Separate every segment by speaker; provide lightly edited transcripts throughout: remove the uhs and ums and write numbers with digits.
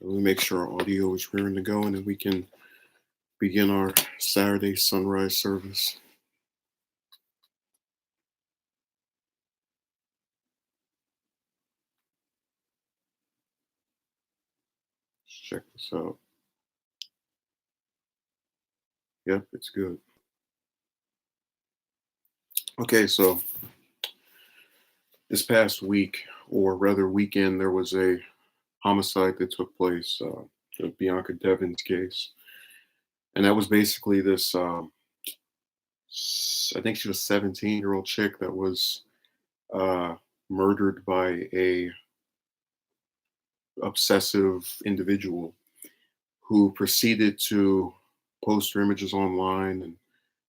Speaker 1: Let me make sure our audio is rearing to go and then we can begin our Saturday sunrise service. Let's check this out. Yep, it's good. Okay, so this past week, or rather weekend, there was a homicide that took place, the Bianca Devon's case. And that was basically this, I think she was a 17-year-old chick that was uh, murdered by a obsessive individual who proceeded to post her images online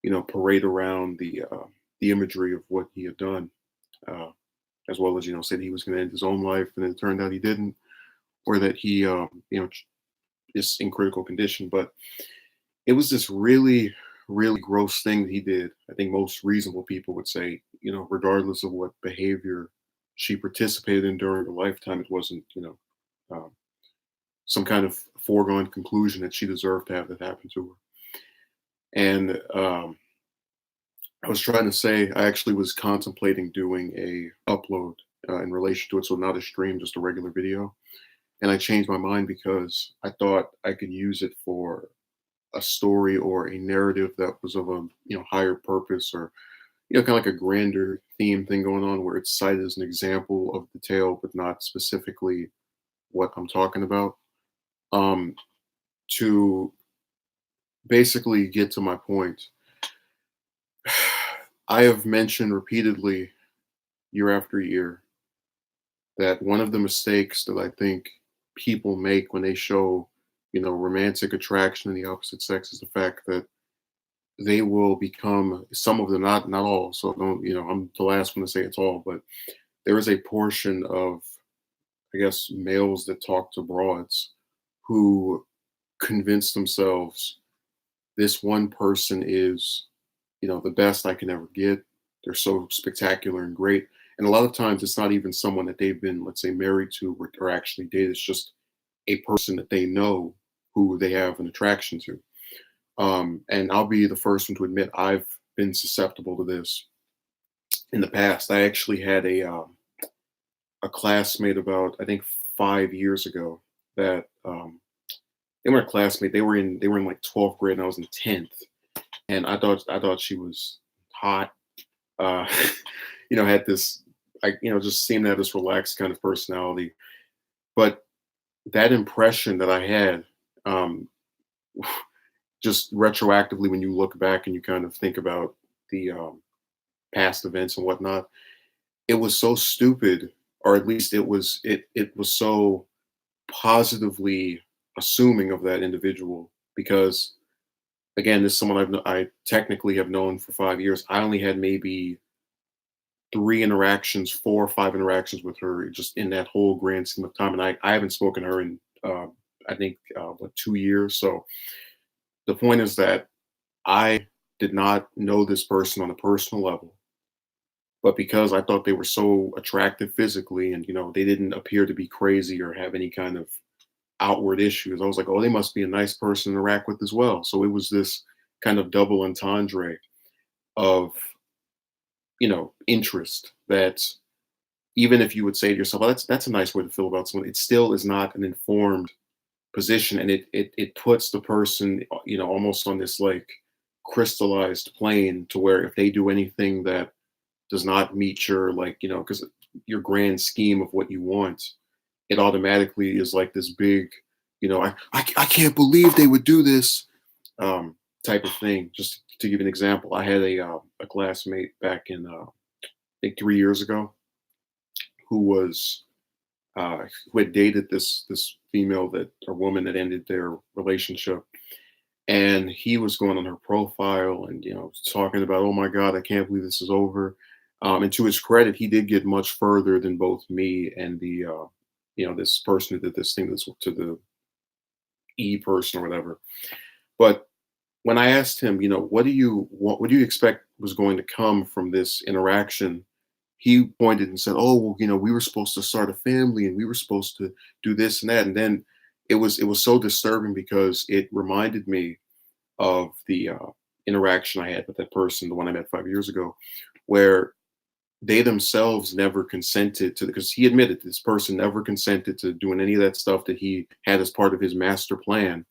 Speaker 1: and parade around the imagery of what he had done, uh, as well as said he was going to end his own life, and it turned out he didn't, or that he is in critical condition. But it was this really gross thing that he did. I think most reasonable people would say, regardless of what behavior she participated in during her lifetime, it wasn't um, some kind of foregone conclusion that she deserved to have that happen to her. And I was trying to say I actually was contemplating doing a upload in relation to it, so not a stream, just a regular video. And I changed my mind because I thought I could use it for a story or a narrative that was of a higher purpose, or kind of like a grander theme thing going on, where it's cited as an example of the tale, but not specifically what I'm talking about. Um, to basically get to my point, I have mentioned repeatedly, year after year, that one of the mistakes that I think people make when they show, romantic attraction in the opposite sex is the fact that they will become, some of them, not all. So don't, I'm the last one to say it's all, but there is a portion of, I guess, males that talk to broads who convince themselves this one person is, the best I can ever get. They're so spectacular and great. And a lot of times it's not even someone that they've been, let's say, married to or actually dated. It's just a person that they know who they have an attraction to. And I'll be the first one to admit I've been susceptible to this in the past. I actually had a classmate about, I think, 5 years ago that they weren't a classmate. They were in like 12th grade and I was in 10th, and I thought she was hot. Uh, had this, just seemed to have this relaxed kind of personality. But that impression that I had, um, just retroactively, when you look back and you kind of think about the past events and whatnot, it was so stupid, or at least it was so positively assuming of that individual, because again, this is someone I technically have known for 5 years. I only had maybe 4 or 5 interactions with her just in that whole grand scheme of time, and I haven't spoken to her in I think 2 years. So the point is that I did not know this person on a personal level, but because I thought they were so attractive physically, and they didn't appear to be crazy or have any kind of outward issues, I was like, oh, they must be a nice person to interact with as well. So it was this kind of double entendre of interest, that even if you would say to yourself, well, that's a nice way to feel about someone, it still is not an informed position, and it puts the person almost on this like crystallized plane, to where if they do anything that does not meet your, like, because your grand scheme of what you want, it automatically is like this big, I can't believe they would do this, type of thing. Just to give you an example, I had a classmate back in I think 3 years ago, who was who had dated this female, that, or woman, that ended their relationship, and he was going on her profile and talking about, oh my god, I can't believe this is over. And to his credit, he did get much further than both me and the this person who did this thing, this to the person or whatever. But when I asked him, what do you expect was going to come from this interaction, he pointed and said, oh, well, we were supposed to start a family and we were supposed to do this and that. And then it was so disturbing because it reminded me of the interaction I had with that person, the one I met 5 years ago, where they themselves never consented to, because he admitted this person never consented to doing any of that stuff that he had as part of his master plan.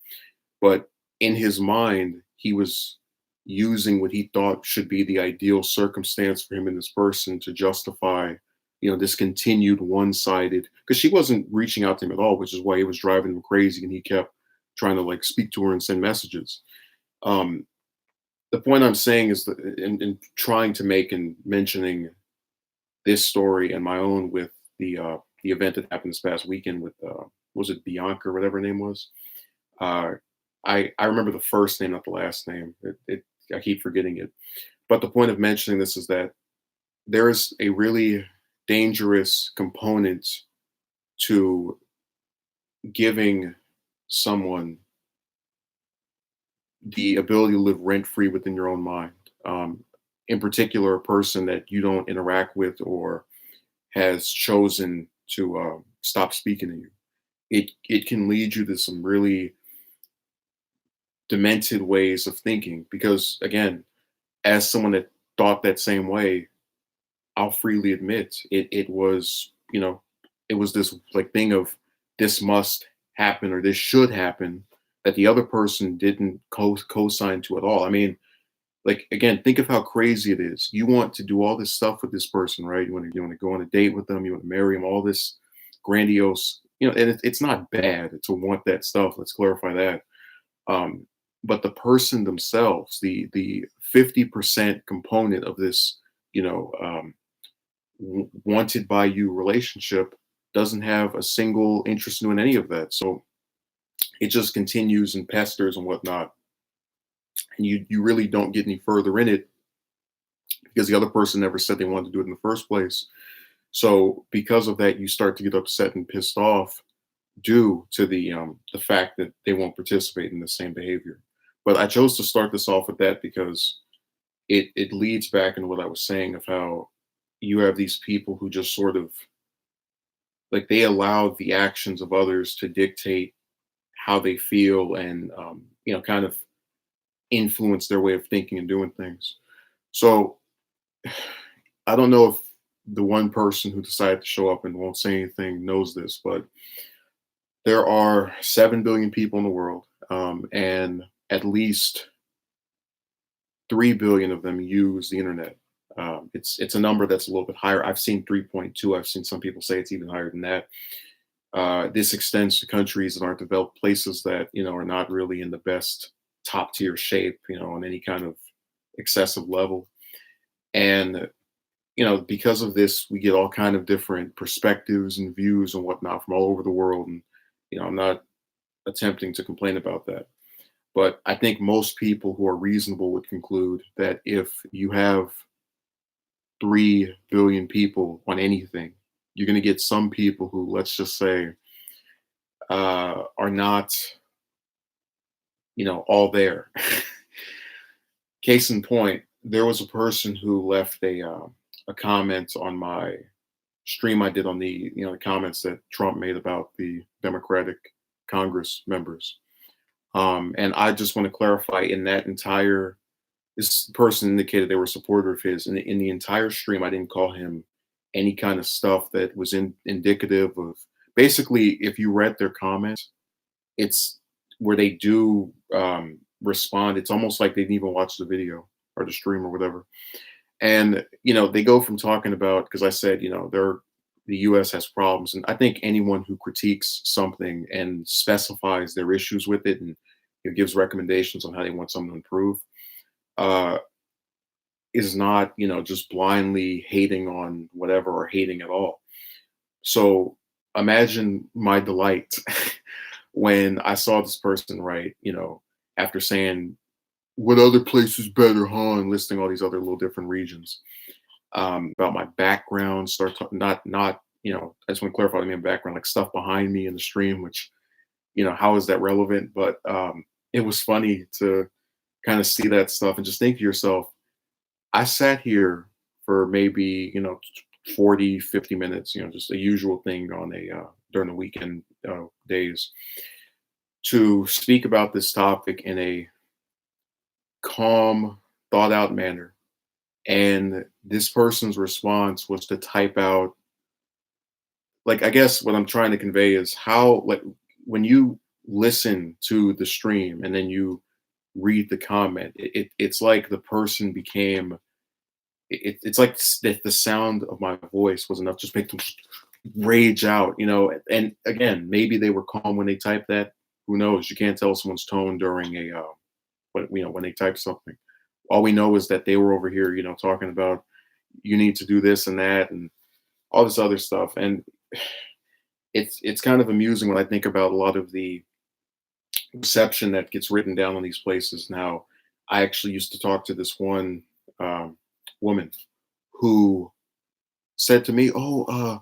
Speaker 1: But in his mind, he was using what he thought should be the ideal circumstance for him and this person to justify, this continued one-sided. Because she wasn't reaching out to him at all, which is why he was driving him crazy, and he kept trying to like speak to her and send messages. Um, the point I'm saying is that in trying to make and mentioning this story and my own with the event that happened this past weekend with was it Bianca or whatever her name was? Uh, I remember the first name, not the last name. I keep forgetting it. But the point of mentioning this is that there is a really dangerous component to giving someone the ability to live rent free within your own mind. In particular, a person that you don't interact with or has chosen to stop speaking to you. It can lead you to some really demented ways of thinking because, again, as someone that thought that same way, I'll freely admit it was, it was this like thing of this must happen or this should happen that the other person didn't co-sign to at all. I mean, like again, think of how crazy it is. You want to do all this stuff with this person, right? You want to go on a date with them, you want to marry them, all this grandiose, and it's not bad to want that stuff. Let's clarify that. Um, but the person themselves, the 50% component of this, wanted by you relationship doesn't have a single interest in doing any of that. So it just continues and pesters and whatnot. And you really don't get any further in it because the other person never said they wanted to do it in the first place. So because of that, you start to get upset and pissed off due to the fact that they won't participate in the same behavior. But I chose to start this off with that because it leads back into what I was saying of how you have these people who just sort of like they allow the actions of others to dictate how they feel and kind of influence their way of thinking and doing things. So I don't know if the one person who decided to show up and won't say anything knows this, but there are 7 billion people in the world, and at least 3 billion of them use the internet. It's a number that's a little bit higher. I've seen 3.2. I've seen some people say it's even higher than that. This extends to countries that aren't developed, places that are not really in the best top tier shape, on any kind of excessive level. And because of this, we get all kind of different perspectives and views and whatnot from all over the world. And I'm not attempting to complain about that. But I think most people who are reasonable would conclude that if you have 3 billion people on anything, you're going to get some people who, let's just say, are not, all there. Case in point, there was a person who left a comment on my stream I did on the comments that Trump made about the Democratic Congress members. And I just want to clarify in that entire, this person indicated they were a supporter of his. In the entire stream, I didn't call him any kind of stuff that was indicative of, basically, if you read their comments, it's where they do respond. It's almost like they didn't even watch the video or the stream or whatever. And, they go from talking about, because I said, the US has problems. And I think anyone who critiques something and specifies their issues with it and gives recommendations on how they want something to improve uh, is not, just blindly hating on whatever or hating at all. So imagine my delight when I saw this person write, after saying, what other place is better, huh? And listing all these other little different regions. About my background, start talking, not, I just want to clarify what I mean background, like stuff behind me in the stream, which, how is that relevant? But it was funny to kind of see that stuff and just think to yourself, I sat here for maybe, 40, 50 minutes, just a usual thing on a during the weekend days. to speak about this topic in a calm, thought out manner. And this person's response was to type out, like, I guess what I'm trying to convey is how, like, when you listen to the stream and then you read the comment, it's like the person became, it's like the sound of my voice was enough to just make them rage out, and again, maybe they were calm when they typed that. Who knows? You can't tell someone's tone during a, when they type something. All we know is that they were over here, talking about you need to do this and that and all this other stuff. And it's kind of amusing when I think about a lot of the reception that gets written down on these places. Now, I actually used to talk to this one woman who said to me, "Oh,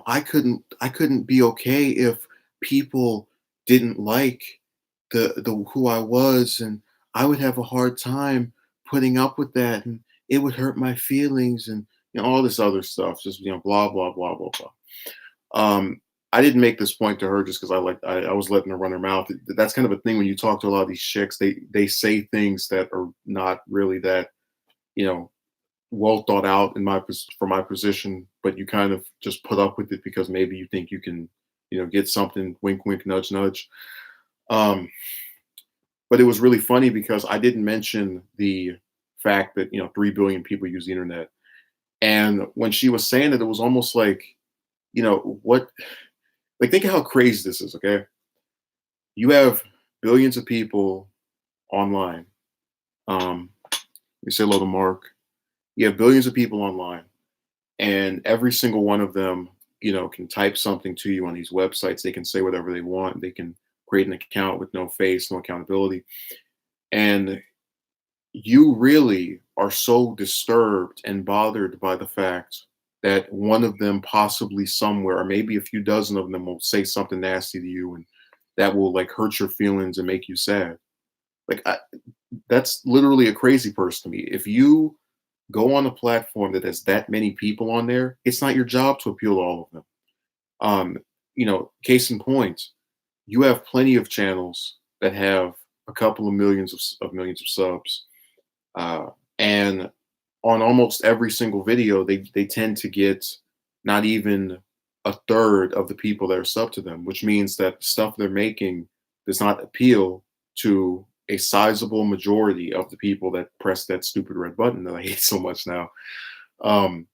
Speaker 1: I couldn't be okay if people didn't like the who I was, and I would have a hard time putting up with that, and it would hurt my feelings, and all this other stuff, just blah blah blah blah blah." I didn't make this point to her just because I was letting her run her mouth. That's kind of a thing when you talk to a lot of these chicks. They say things that are not really that you know well thought out for my position, but you kind of just put up with it because maybe you think you can, get something. Wink, wink, nudge, nudge. Um, but it was really funny because I didn't mention the fact that 3 billion people use the internet, and when she was saying it, it was almost like, what? Like, think of how crazy this is. Okay, you have billions of people online. We say hello to Mark. You have billions of people online, and every single one of them can type something to you on these websites. They can say whatever they want. They can create an account with no face, no accountability, and you really are so disturbed and bothered by the fact that one of them possibly somewhere, or maybe a few dozen of them, will say something nasty to you, and that will like hurt your feelings and make you sad. Like, that's literally a crazy person to me. If you go on a platform that has that many people on there, it's not your job to appeal to all of them. Case in point, you have plenty of channels that have a couple of millions of subs, uh, and on almost every single video, they tend to get not even a third of the people that are sub to them, which means that the stuff they're making does not appeal to a sizable majority of the people that press that stupid red button that I hate so much now. Um,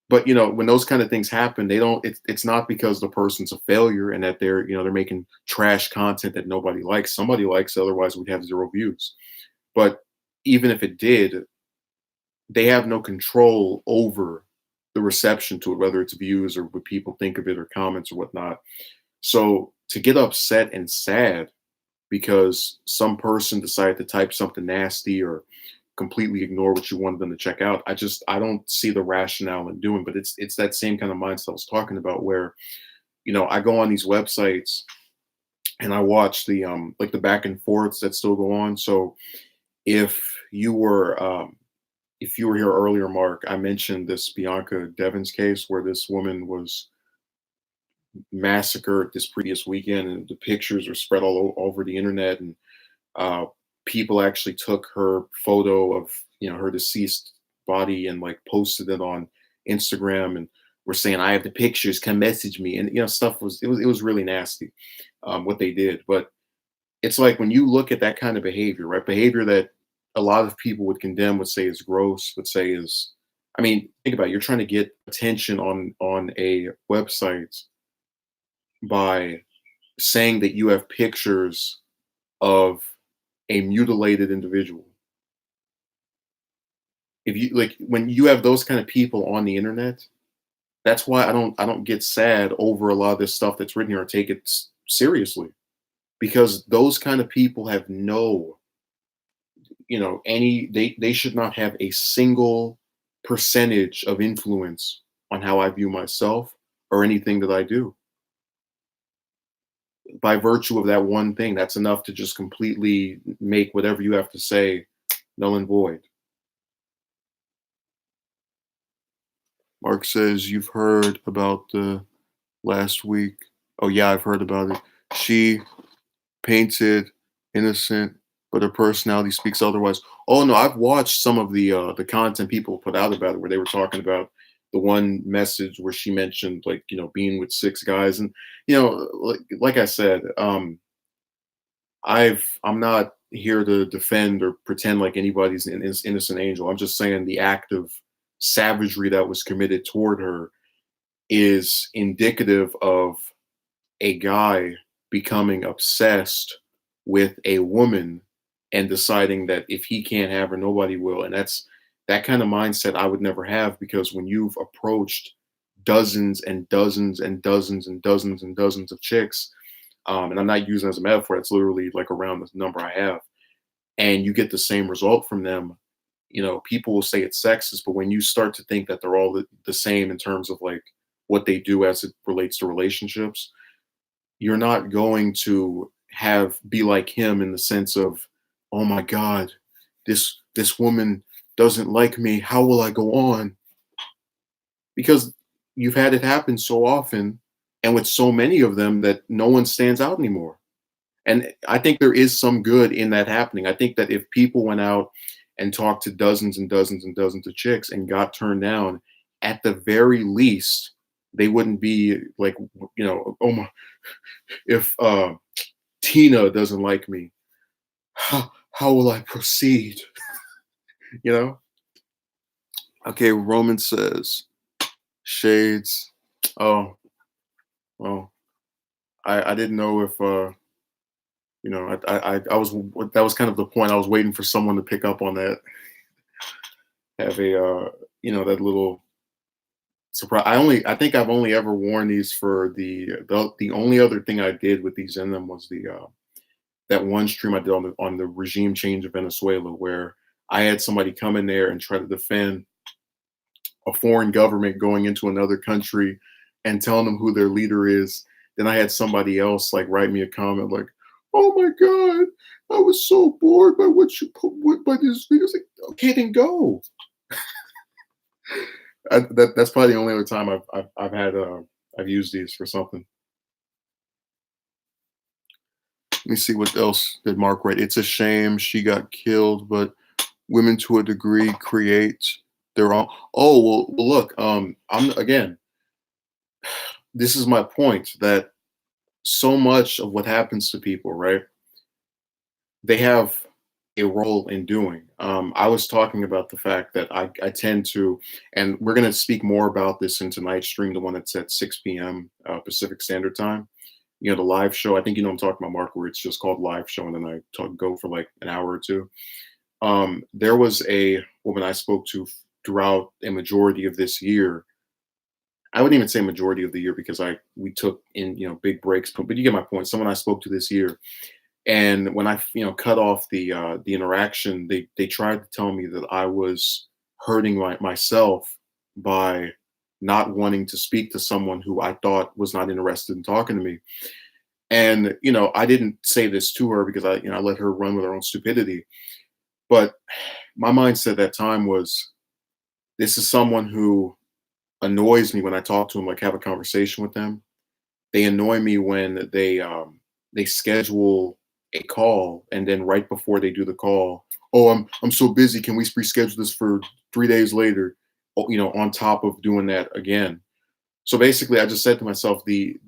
Speaker 1: but when those kind of things happen, they don't. It's not because the person's a failure and that they're making trash content that nobody likes. Somebody likes it, otherwise we'd have 0 views. But even if it did, they have no control over the reception to it, whether it's views or what people think of it or comments or whatnot. So to get upset and sad because some person decided to type something nasty or completely ignore what you wanted them to check out, I don't see the rationale in doing. But it's that same kind of mindset I was talking about, where I go on these websites and I watch the like the back and forths that still go on. So if you were if you were here earlier, Mark, I mentioned this Bianca Devon's case where this woman was massacred this previous weekend, and the pictures are spread over the internet, and uh, people actually took her photo of her deceased body and like posted it on Instagram, and were saying, "I have the pictures, come message me," and stuff was really nasty, what they did. But it's like when you look at that kind of behavior, right? Behavior that a lot of people would condemn, would say is gross, would say is, I mean, think about it. You're trying to get attention on a website by saying that you have pictures of a mutilated individual. If you like when you have those kind of people on the internet, that's why I don't get sad over a lot of this stuff that's written here or take it seriously, because those kind of people have no, they should not have a single percentage of influence on how I view myself or anything that I do. By virtue of that one thing, that's enough to just completely make whatever you have to say null and void. Mark says, "You've heard about the last week." Oh, yeah, I've heard about it. She painted, innocent, but her personality speaks otherwise. Oh no, I've watched some of the content people put out about it where they were talking about the one message where she mentioned like, being with six guys. And like I said, I'm not here to defend or pretend like anybody's an innocent angel. I'm just saying the act of savagery that was committed toward her is indicative of a guy becoming obsessed with a woman and deciding that if he can't have her, nobody will. And that's that kind of mindset I would never have, because when you've approached dozens and dozens and dozens and dozens and dozens of chicks, and I'm not using it as a metaphor, it's literally like around the number I have, and you get the same result from them, people will say it's sexist, but when you start to think that they're all the same in terms of like what they do as it relates to relationships, you're not going to have be like him in the sense of, oh my God, this woman doesn't like me. How will I go on? Because you've had it happen so often and with so many of them that no one stands out anymore. And I think there is some good in that happening. I think that if people went out and talked to dozens and dozens and dozens of chicks and got turned down, at the very least, they wouldn't be like, oh my, if Tina doesn't like me, how will I proceed? You know? Okay, Roman says, shades. Oh, well, I didn't know if I was that was kind of the point. I was waiting for someone to pick up on that. Have a that little surprise. I think I've only ever worn these for the only other thing I did with these in them was the that one stream I did on the regime change of Venezuela, where I had somebody come in there and try to defend a foreign government going into another country and telling them who their leader is. Then I had somebody else like write me a comment like, "Oh my God, I was so bored by what you put by this video." Like, okay, then go. That's probably the only other time I've had I've used these for something. Let me see what else did Mark write. It's a shame she got killed, but women to a degree create their own. Oh well, look. I'm again. This is my point that so much of what happens to people, right? They have a role in doing. I was talking about the fact that I tend to, and we're going to speak more about this in tonight's stream, the one that's at 6 p.m. Pacific Standard Time. The live show. I think I'm talking about, Mark, where it's just called live show, and then I go for like an hour or two. There was a woman I spoke to throughout a majority of this year. I wouldn't even say majority of the year because we took in big breaks, but you get my point. Someone I spoke to this year, and when I cut off the interaction, they tried to tell me that I was hurting myself by not wanting to speak to someone who I thought was not interested in talking to me. And I didn't say this to her because I let her run with her own stupidity. But my mindset at that time was, this is someone who annoys me when I talk to them, like have a conversation with them. They annoy me when they schedule a call and then right before they do the call, oh, I'm so busy. Can we reschedule this for 3 days later? Oh, on top of doing that again. So basically, I just said to myself, the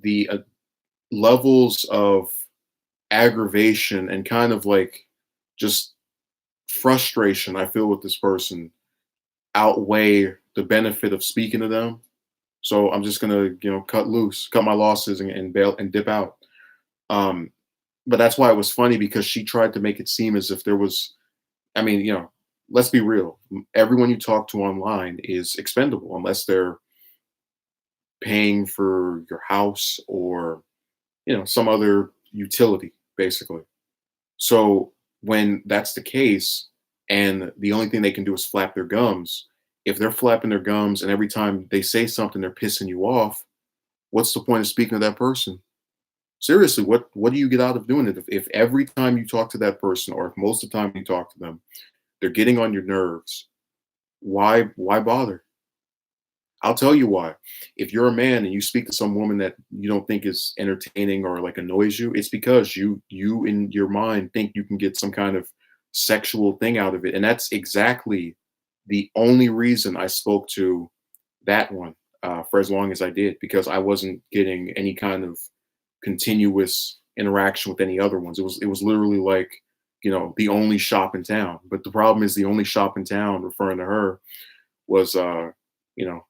Speaker 1: levels of aggravation and kind of like just frustration I feel with this person outweigh the benefit of speaking to them. So I'm just gonna, cut loose, cut my losses, and bail and dip out. Um, but that's why it was funny, because she tried to make it seem as if there was. I mean, let's be real. Everyone you talk to online is expendable unless they're paying for your house or some other utility, basically. So when that's the case, and the only thing they can do is flap their gums, if they're flapping their gums and every time they say something they're pissing you off, what's the point of speaking to that person? Seriously, what do you get out of doing it? If every time you talk to that person, or if most of the time you talk to them, they're getting on your nerves, why bother? I'll tell you why. If you're a man and you speak to some woman that you don't think is entertaining or like annoys you, it's because you in your mind think you can get some kind of sexual thing out of it. And that's exactly the only reason I spoke to that one for as long as I did, because I wasn't getting any kind of continuous interaction with any other ones. It was literally like, the only shop in town. But the problem is the only shop in town, referring to her, was you know,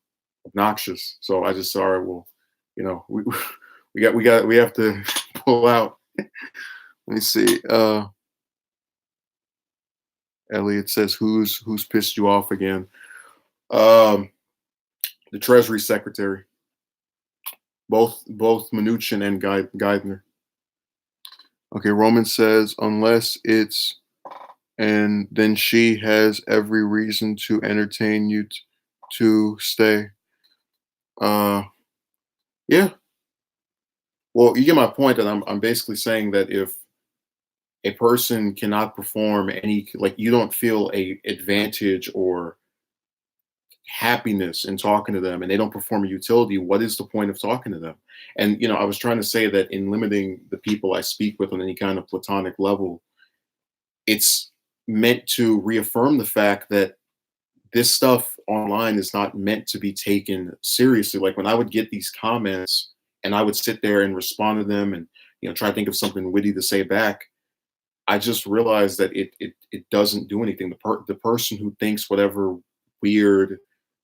Speaker 1: obnoxious. So I just saw, all right, well, we we have to pull out. Let me see. Elliot says, who's pissed you off again? Um, the Treasury Secretary, both Mnuchin and Geithner. Okay, Roman says, unless it's, and then she has every reason to entertain you to stay. Uh, yeah. Well, you get my point that I'm basically saying that if a person cannot perform any, like, you don't feel a advantage or happiness in talking to them, and they don't perform a utility, what is the point of talking to them? And I was trying to say that in limiting the people I speak with on any kind of platonic level, it's meant to reaffirm the fact that this stuff online is not meant to be taken seriously. Like when I would get these comments and I would sit there and respond to them and try to think of something witty to say back, I just realized that it doesn't do anything. The person who thinks whatever weird,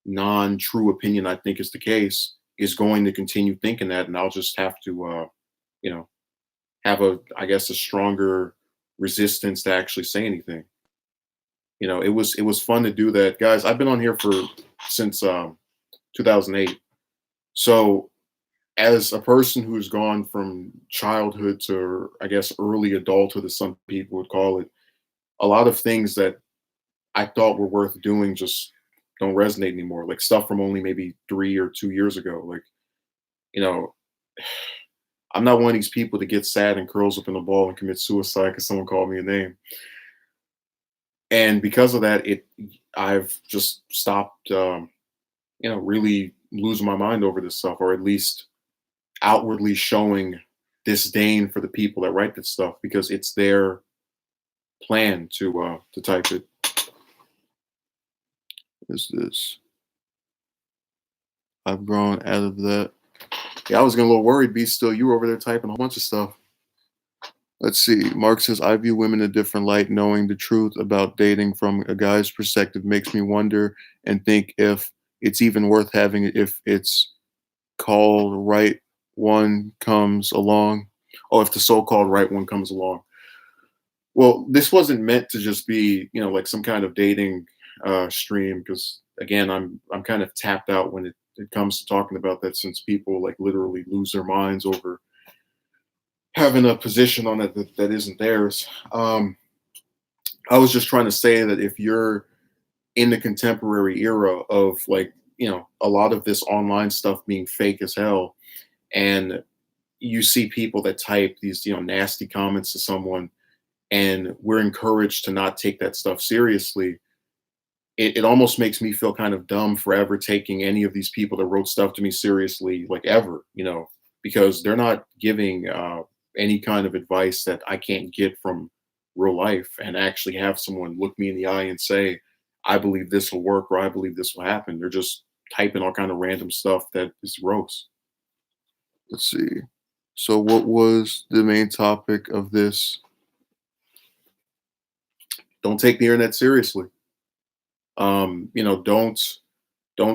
Speaker 1: non-true opinion I think is the case is going to continue thinking that, and I'll just have to you know have I guess a stronger resistance to actually say anything. It was fun to do that, guys. I've been on here for since 2008. So as a person who's gone from childhood to, I guess, early adulthood, as some people would call it, a lot of things that I thought were worth doing just don't resonate anymore. Like stuff from only maybe 3 or 2 years ago. Like, you know, I'm not one of these people that gets sad and curls up in a ball and commits suicide because someone called me a name. And because of that, I've just stopped, really losing my mind over this stuff, or at least outwardly showing disdain for the people that write this stuff, because it's their plan to type it. Is this? I've grown out of that. Yeah, I was getting a little worried. Be still, you were over there typing a whole bunch of stuff. Let's see. Mark says, I view women in a different light. Knowing the truth about dating from a guy's perspective makes me wonder and think if it's even worth having it if it's called right one comes along. Oh, if the so-called right one comes along. Well, this wasn't meant to just be, like some kind of dating stream, because again, I'm kind of tapped out when it comes to talking about that, since people like literally lose their minds over having a position on it that isn't theirs. I was just trying to say that if you're in the contemporary era of, like, a lot of this online stuff being fake as hell, and you see people that type these, nasty comments to someone, and we're encouraged to not take that stuff seriously, it almost makes me feel kind of dumb for ever taking any of these people that wrote stuff to me seriously, like ever, because they're not giving any kind of advice that I can't get from real life and actually have someone look me in the eye and say, I believe this will work, or I believe this will happen. They're just typing all kind of random stuff that is gross. Let's see. So what was the main topic of this? Don't take the internet seriously. Don't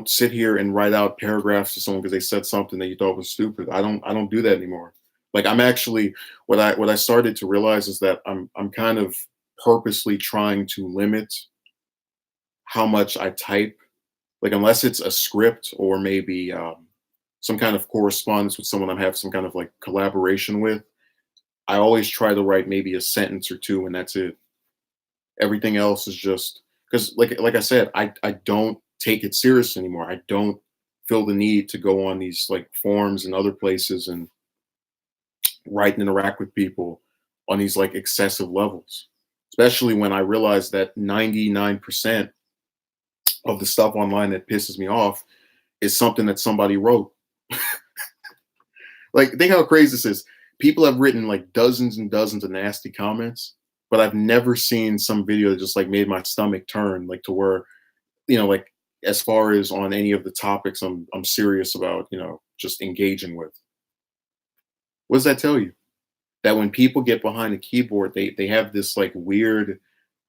Speaker 1: sit here and write out paragraphs to someone because they said something that you thought was stupid. I don't do that anymore. Like, I'm actually, what I started to realize is that I'm kind of purposely trying to limit how much I type. Like, unless it's a script or maybe some kind of correspondence with someone I'm having some kind of like collaboration with, I always try to write maybe a sentence or two, and that's it. Everything else is just because, like I said, I don't take it serious anymore. I don't feel the need to go on these like forums and other places and write and interact with people on these like excessive levels. Especially when I realize that 99% of the stuff online that pisses me off is something that somebody wrote. Like, think how crazy this is. People have written like dozens and dozens of nasty comments, but I've never seen some video that just like made my stomach turn, like to where, like as far as on any of the topics I'm serious about, just engaging with. What does that tell you? That when people get behind a keyboard, they have this like weird,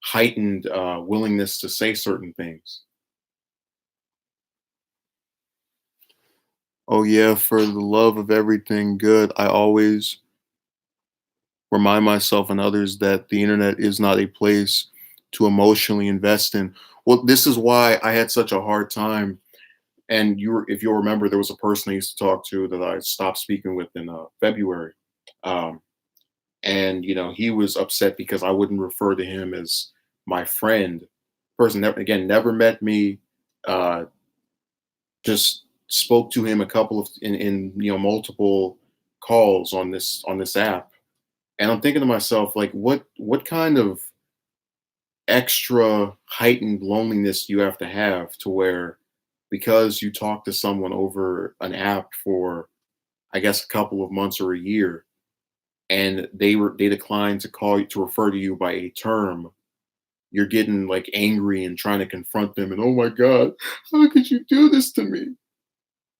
Speaker 1: heightened willingness to say certain things. Oh yeah, for the love of everything good, I always remind myself and others that the internet is not a place to emotionally invest in. Well, this is why I had such a hard time. And if you'll remember, there was a person I used to talk to that I stopped speaking with in February. Um, and he was upset because I wouldn't refer to him as my friend. Person never met me. Uh, just spoke to him a couple of in multiple calls on this app, and I'm thinking to myself, like, what kind of extra heightened loneliness do you have to where, because you talk to someone over an app for, I guess, a couple of months or a year, and they decline to call you, to refer to you by a term, you're getting like angry and trying to confront them, and oh my god, how could you do this to me?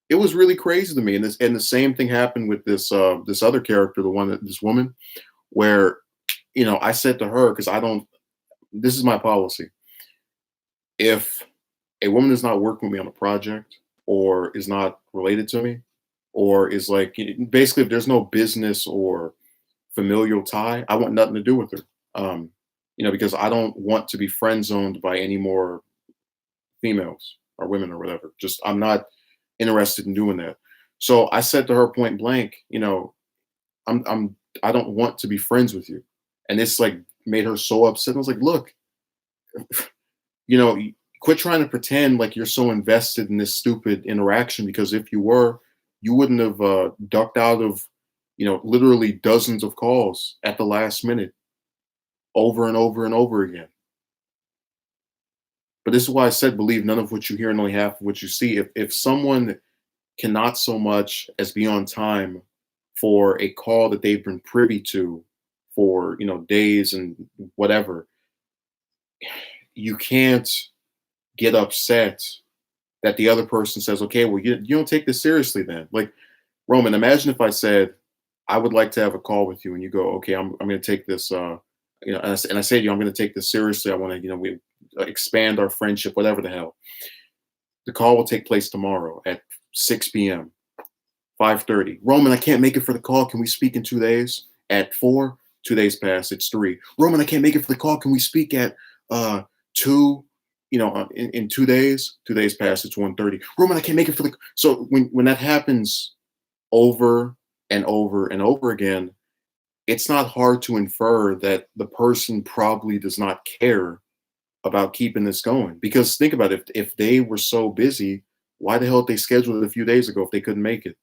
Speaker 1: It was really crazy to me, and the same thing happened with this other character, this woman, where I said to her, because I don't, this is my policy. If a woman is not working with me on a project, or is not related to me, or is like, basically, if there's no business or familial tie, I want nothing to do with her. Um, because I don't want to be friend zoned by any more females or women or whatever. Just, I'm not interested in doing that. So I said to her point blank, I don't want to be friends with you. And this like made her so upset. I was like, look, you know, quit trying to pretend like you're so invested in this stupid interaction, because if you were, you wouldn't have ducked out of, literally dozens of calls at the last minute, over and over and over again. But this is why I said, believe none of what you hear and only half of what you see. If someone cannot so much as be on time for a call that they've been privy to for, days and whatever, you can't get upset that the other person says, okay, well, you don't take this seriously then. Like, Roman, imagine if I said, I would like to have a call with you, and you go, okay, I'm going to take this, and I say to you, I'm going to take this seriously. I want to, we expand our friendship, whatever the hell. The call will take place tomorrow at 6 p.m., 5:30. Roman, I can't make it for the call. Can we speak in 2 days at 4? 2 days pass. It's 3. Roman, I can't make it for the call. Can we speak at 2? In 2 days. 2 days pass. It's 1:30. Roman, I can't make it for the. So when that happens over and over and over again, it's not hard to infer that the person probably does not care about keeping this going. Because think about it, if they were so busy, why the hell did they schedule it a few days ago if they couldn't make it?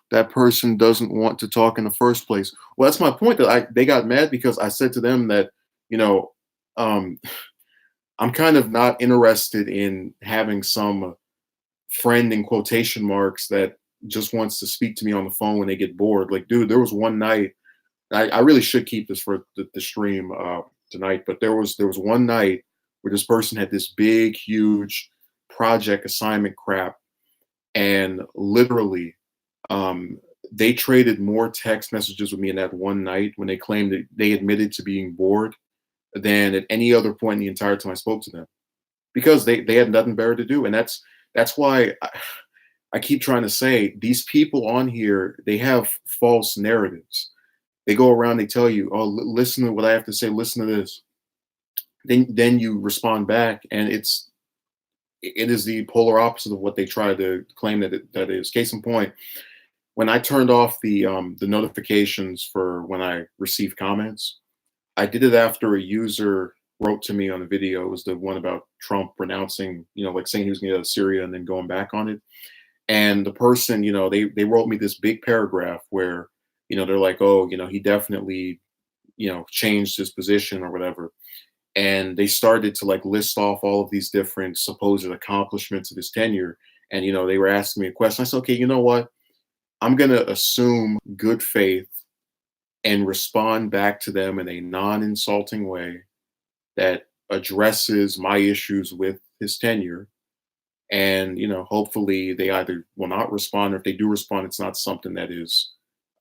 Speaker 1: That person doesn't want to talk in the first place. Well, that's my point. That they got mad because I said to them that, um, I'm kind of not interested in having some friend in quotation marks that just wants to speak to me on the phone when they get bored. Like, dude, there was one night. I really should keep this for the stream tonight, but there was one night where this person had this big, huge project assignment crap, and literally, um, they traded more text messages with me in that one night when they claimed that they admitted to being bored than at any other point in the entire time I spoke to them, because they had nothing better to do. And that's why I keep trying to say, these people on here, they have false narratives. They go around, they tell you, oh, listen to what I have to say, listen to this. Then you respond back, and it is the polar opposite of what they try to claim that is. Case in point, when I turned off the notifications for when I receive comments, I did it after a user wrote to me on a video. It was the one about Trump renouncing, like saying he was going to go to Syria and then going back on it. And the person, they wrote me this big paragraph where, they're like, oh, he definitely, changed his position or whatever. and they started to like list off all of these different supposed accomplishments of his tenure. And they were asking me a question. I said, okay, you know what? I'm gonna assume good faith and respond back to them in a non-insulting way that addresses my issues with his tenure. And hopefully they either will not respond, or if they do respond, it's not something that is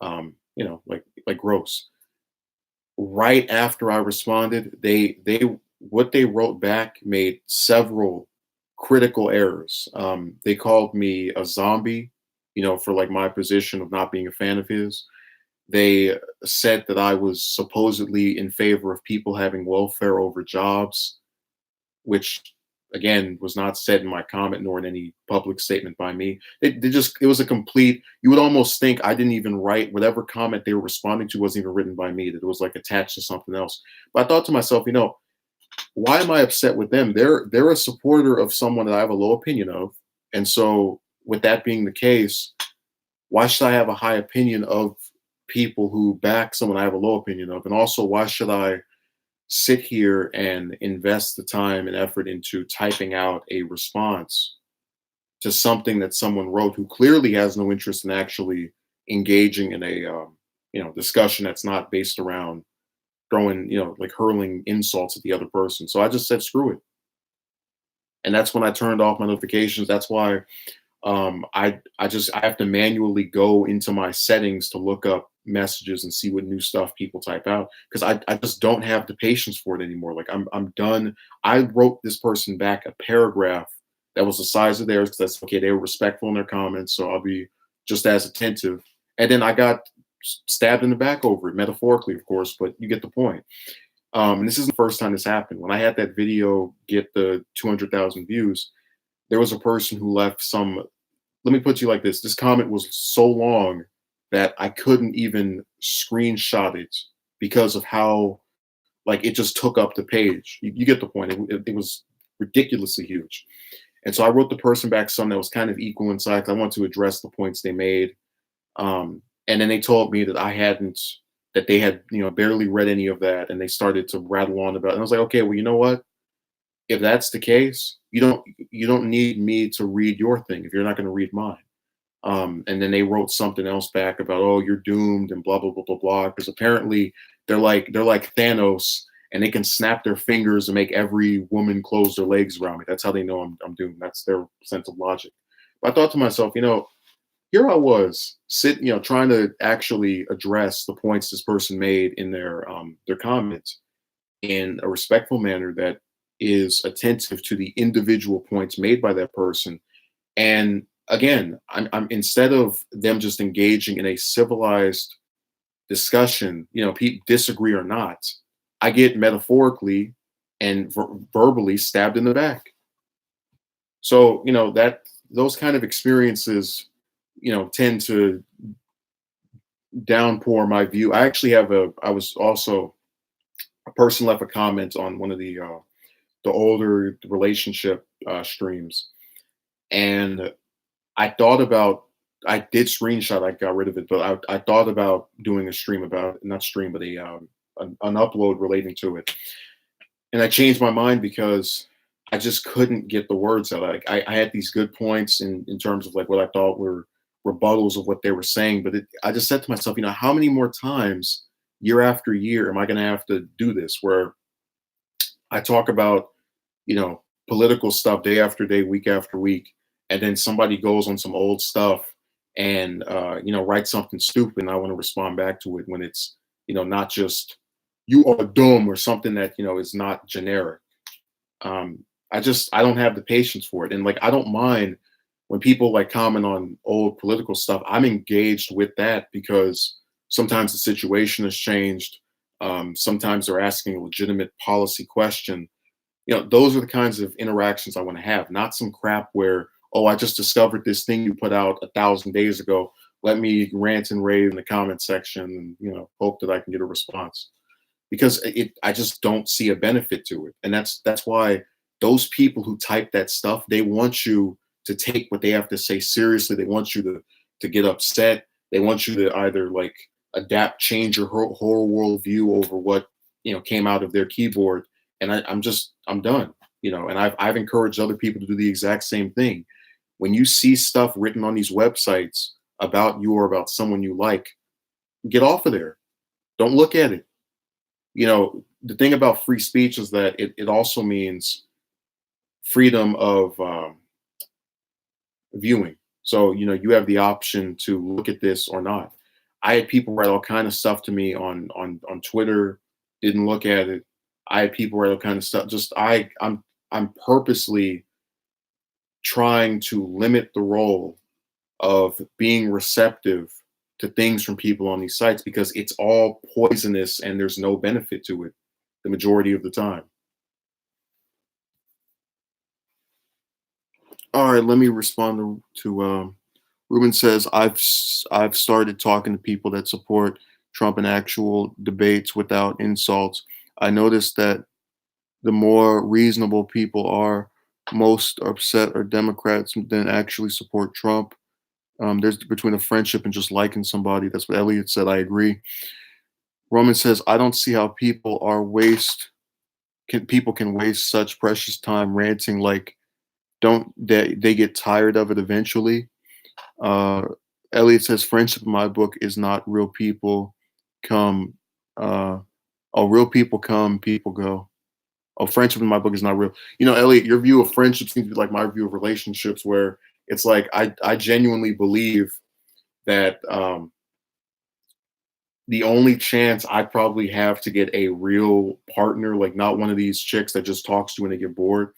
Speaker 1: like gross. Right after I responded, they what they wrote back made several critical errors. They called me a zombie, for like my position of not being a fan of his. They said that I was supposedly in favor of people having welfare over jobs, which again was not said in my comment nor in any public statement by me. It was a complete, you would almost think I didn't even write whatever comment they were responding to wasn't even written by me, that it was like attached to something else. But I thought to myself, why am I upset with them? They're a supporter of someone that I have a low opinion of. And so with that being the case, why should I have a high opinion of people who back someone I have a low opinion of? And also, why should I sit here and invest the time and effort into typing out a response to something that someone wrote who clearly has no interest in actually engaging in a discussion that's not based around throwing like hurling insults at the other person? So I just said screw it, and that's when I turned off my notifications. That's why I have to manually go into my settings to look up messages and see what new stuff people type out, because I just don't have the patience for it anymore. Like I'm done. I wrote this person back a paragraph that was the size of theirs, because that's okay. They were respectful in their comments, so I'll be just as attentive. And then I got stabbed in the back over it, metaphorically, of course, but you get the point. And this isn't the first time this happened. When I had that video get the 200,000 views, there was a person who left some, let me put you like this comment was so long that I couldn't even screenshot it because of how like it just took up the page. You get the point. It was ridiculously huge. And so I wrote the person back some that was kind of equal in size. I want to address the points they made. And then they told me that that they had, barely read any of that, and they started to rattle on about it. And I was like, okay, well, you know what? If that's the case, you don't need me to read your thing if you're not going to read mine. And then they wrote something else back about, oh, you're doomed and blah blah blah blah blah. Because apparently they're like Thanos, and they can snap their fingers and make every woman close their legs around me. That's how they know I'm doomed. That's their sense of logic. But I thought to myself, here I was sitting, trying to actually address the points this person made in their comments in a respectful manner that is attentive to the individual points made by that person. And again, I'm instead of them just engaging in a civilized discussion, disagree or not, I get metaphorically and verbally stabbed in the back. So that those kind of experiences, tend to downpour my view. I was also, a person left a comment on one of the older relationship streams, and I did screenshot, I got rid of it, but I thought about doing a stream about it, not stream, but an upload relating to it. And I changed my mind because I just couldn't get the words out. Like I had these good points in terms of like what I thought were rebuttals of what they were saying, but I just said to myself, how many more times, year after year, am I going to have to do this? Where I talk about, political stuff day after day, week after week, and then somebody goes on some old stuff and writes something stupid, and I want to respond back to it when it's not just you are dumb or something that is not generic. I don't have the patience for it. And like I don't mind when people like comment on old political stuff. I'm engaged with that because sometimes the situation has changed. Sometimes they're asking a legitimate policy question. Those are the kinds of interactions I want to have, not some crap where, oh, I just discovered this thing you put out 1,000 days ago. Let me rant and rave in the comment section and hope that I can get a response, because I just don't see a benefit to it. And that's why those people who type that stuff, they want you to take what they have to say seriously. They want you to get upset. They want you to either like adapt, change your whole worldview over what came out of their keyboard. and I'm done. And I've encouraged other people to do the exact same thing. When you see stuff written on these websites about you or about someone you like, get off of there. Don't look at it. The thing about free speech is that it also means freedom of viewing. So, you have the option to look at this or not. I had people write all kind of stuff to me on Twitter, didn't look at it. I had people write all kind of stuff. I'm purposely trying to limit the role of being receptive to things from people on these sites because it's all poisonous and there's no benefit to it the majority of the time. All right, let me respond to Ruben says I've started talking to people that support Trump in actual debates without insults. I noticed that the more reasonable people are, most upset are Democrats than actually support Trump. There's between a friendship and just liking somebody. That's what Elliot said. I agree. Roman says I don't see how people can waste such precious time ranting like don't they get tired of it eventually. Uh, Elliot says friendship in my book is not real people come. Real people come, people go. Oh, friendship in my book is not real. Elliot, your view of friendship seems to be like my view of relationships, where it's like I genuinely believe that the only chance I probably have to get a real partner, like not one of these chicks that just talks to you when they get bored,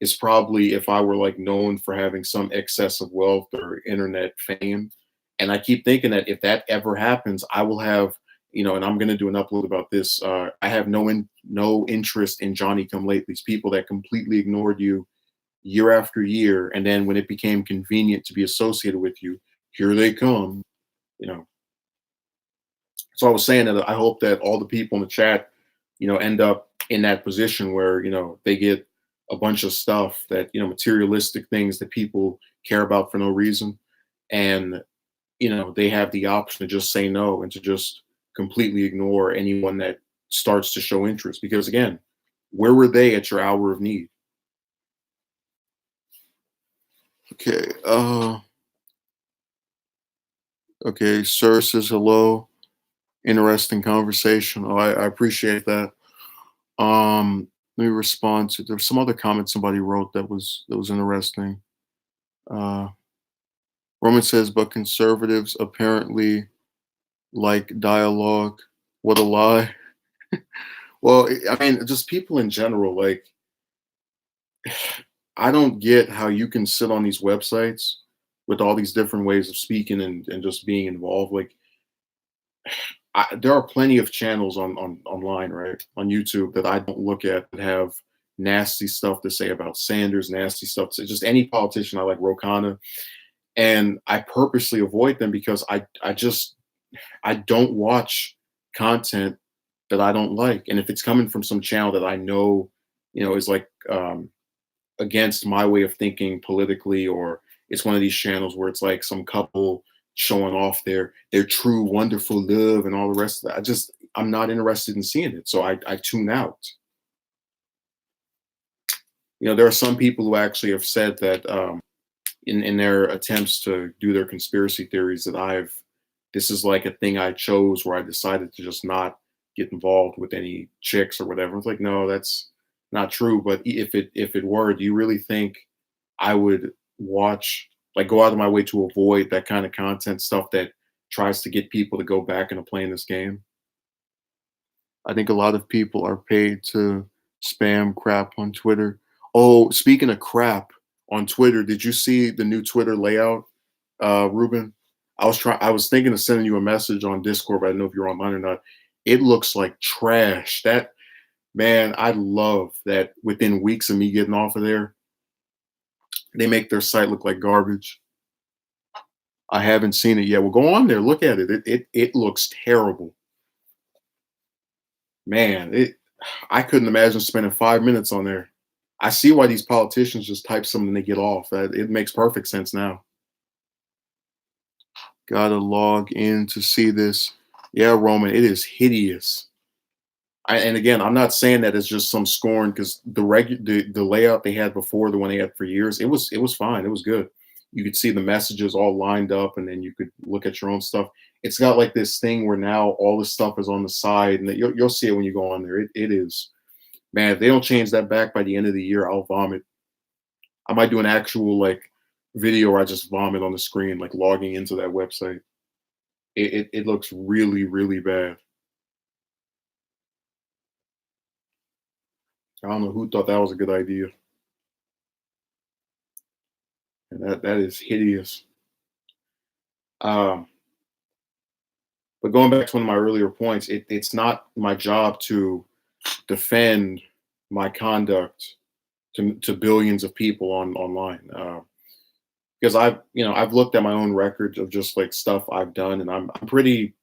Speaker 1: is probably if I were like known for having some excess of wealth or internet fame. And I keep thinking that if that ever happens, I will have, and I'm going to do an upload about this. I have no interest in Johnny come latelys, people that completely ignored you year after year. And then when it became convenient to be associated with you, here they come, you know. So I was saying that I hope that all the people in the chat, end up in that position where, they get a bunch of stuff that, materialistic things that people care about for no reason. And, they have the option to just say no and to just completely ignore anyone that starts to show interest. Because again, where were they at your hour of need? Okay. Okay. Sir says hello. Interesting conversation. Oh, I appreciate that. Let me respond to there's some other comment somebody wrote that was interesting. Uh, Roman says, but conservatives apparently like dialogue. What a lie. Well, I mean, just people in general. Like, I don't get how you can sit on these websites with all these different ways of speaking and just being involved. Like, there are plenty of channels on online, right, on YouTube that I don't look at that have nasty stuff to say about Sanders, nasty stuff to just any politician. I like Rokana, and I purposely avoid them because I don't watch content that I don't like, and if it's coming from some channel that I know, is like against my way of thinking politically, or it's one of these channels where it's like some couple showing off their true wonderful love and all the rest of that. I'm not interested in seeing it. So I tune out. There are some people who actually have said that in their attempts to do their conspiracy theories that this is like a thing I chose where I decided to just not get involved with any chicks or whatever. It's like, no, that's not true. But if it were, do you really think I would watch, like, go out of my way to avoid that kind of content, stuff that tries to get people to go back into playing this game? I think a lot of people are paid to spam crap on Twitter. Oh, speaking of crap on Twitter, did you see the new Twitter layout, Ruben? I was thinking of sending you a message on Discord, but I don't know if you're online or not. It looks like trash. That man, I love that within weeks of me getting off of there, they make their site look like garbage. I haven't seen it yet. Well, go on there, look at it. It looks terrible. Man, I couldn't imagine spending 5 minutes on there. I see why these politicians just type something and they get off. That it makes perfect sense now. Gotta log in to see this. Yeah, Roman, it is hideous. And again, I'm not saying that it's just some scorn because the layout they had before, the one they had for years, it was fine. It was good. You could see the messages all lined up, and then you could look at your own stuff. It's got like this thing where now all this stuff is on the side, and you'll see it when you go on there. It is, man. If they don't change that back by the end of the year, I'll vomit. I might do an actual like video where I just vomit on the screen, like logging into that website. It looks really really bad. I don't know who thought that was a good idea, and that is hideous. Um, but going back to one of my earlier points, it's not my job to defend my conduct to billions of people online. Because I've looked at my own records of just like stuff I've done, and I'm pretty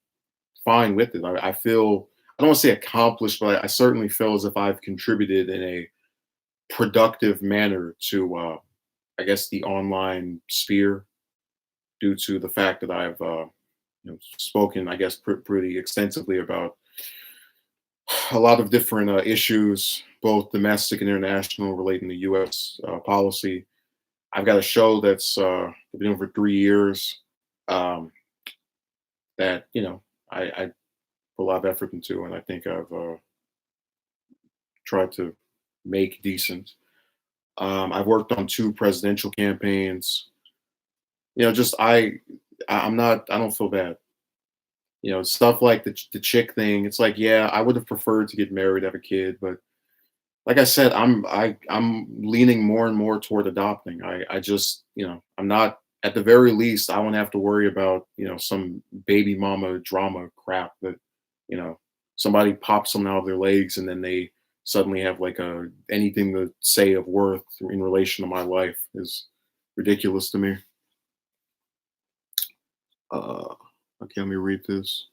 Speaker 1: fine with it. I feel, I don't want to say accomplished, but I certainly feel as if I've contributed in a productive manner to, I guess, the online sphere due to the fact that I've spoken, I guess, pretty extensively about a lot of different issues, both domestic and international, relating to U.S. Policy. I've got a show that's been doing for 3 years, um, that I put a lot of effort into, and I think I've tried to make decent. I've worked on 2 presidential campaigns. Just I'm not. I don't feel bad. Stuff like the chick thing. It's like, yeah, I would have preferred to get married, have a kid, but like I said, I'm leaning more and more toward adopting. I just, I'm not, at the very least, I won't have to worry about, some baby mama drama crap that, you know, somebody pops them out of their legs and then they suddenly have like a anything to say of worth in relation to my life is ridiculous to me. Uh okay, let me read this.